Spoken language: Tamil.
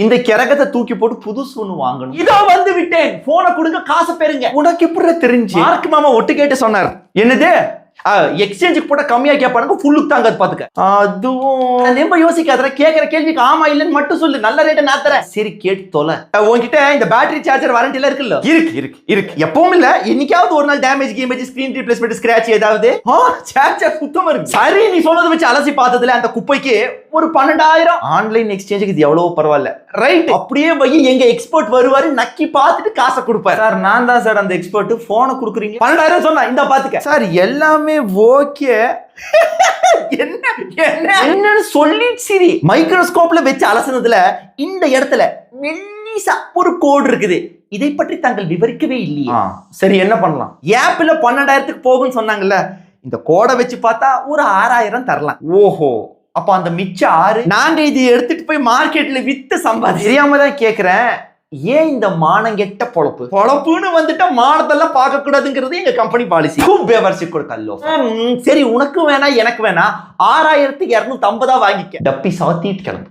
இந்த கிரகத்தை தூக்கி போட்டு புதுசு ஒண்ணு வாங்கணும். இதோ வந்து விட்டேன், போனை கொடுங்க, காசு பெறுங்க. உனக்கு எப்படி தெரிஞ்சு? மார்க் மாமா ஒட்டு கேட்டு சொன்னார். என்னது எக்ஸ்சேஞ்சுக்கு போட்ட கம்மியா கேட்பானுங்க, ஃபுல்லுக்கு தாங்க பாத்துக்க. அதுவும் ரொம்ப யோசிக்காத, கேட்கிற கேள்விக்கு ஆமா இல்லன்னு மட்டும் சொல்லு, நல்ல ரேட்டை நான் தரேன். சரி கேட்டு தொலை. உன்கிட்ட இந்த பேட்டரி சார்ஜர் வாரண்டில இருக்குல்ல? இருக்கு எப்பவும் இல்ல, என்னைக்காவது ஒரு நாள் டேமேஜ் கீமேஜ் ஸ்கிரீன் ரீப்ளேஸ்மெண்ட் ஸ்கிராட்ச் ஏதாவது சார்ஜர் சுத்தமா இருக்கு. சரி நீ சொன்னதை வச்சு அலசி பார்த்ததுல அந்த குப்பைக்கு ஒரு 12,000. ஆன்லைன் எக்ஸ்சேஞ்சுக்கு இது எவ்வளவு பரவாயில்ல. ரைட், அப்படியே போய் எங்க எக்ஸ்பர்ட் வருவாரு, நக்கி பார்த்துட்டு காசை கொடுப்பாரு. சார் நான் தான் சார் அந்த எக்ஸ்பர்ட், போனை கொடுக்குறீங்க 12,000 சொன்னா இந்த பாத்துக்க. சார் எல்லாமே ஓகே. என்னன்னு சொல்லி சரி மைக்ரோஸ்கோப்ல வச்சு அலசினதுல இந்த இடத்துல மெல்லிசா ஒரு கோடு இருக்குது. இதை பற்றி தாங்கள் விவரிக்கவே இல்லையா? சரி என்ன பண்ணலாம்? ஆப்பிள் 12,000க்கு போகும்னு சொன்னாங்கல்ல, இந்த கோடை வச்சு பார்த்தா ஒரு 6,000 தரலாம். ஓஹோ, அப்ப அந்த மிச்ச 6 நாங்க இது எடுத்துட்டு போய் மார்க்கெட்ல வித்து சம்பாதி. தெரியாம தான் கேக்குறேன், ஏன் இந்த மானங்கெட்ட பொழப்புன்னு வந்துட்டா மானத்தெல்லாம் பார்க்க கூடாதுங்கிறது எங்க கம்பெனி பாலிசி. சரி உனக்கு வேணா எனக்கு வேணா 6,250 வாங்கிக்க. டப்பி சாத்திட்டு கிளம்பு.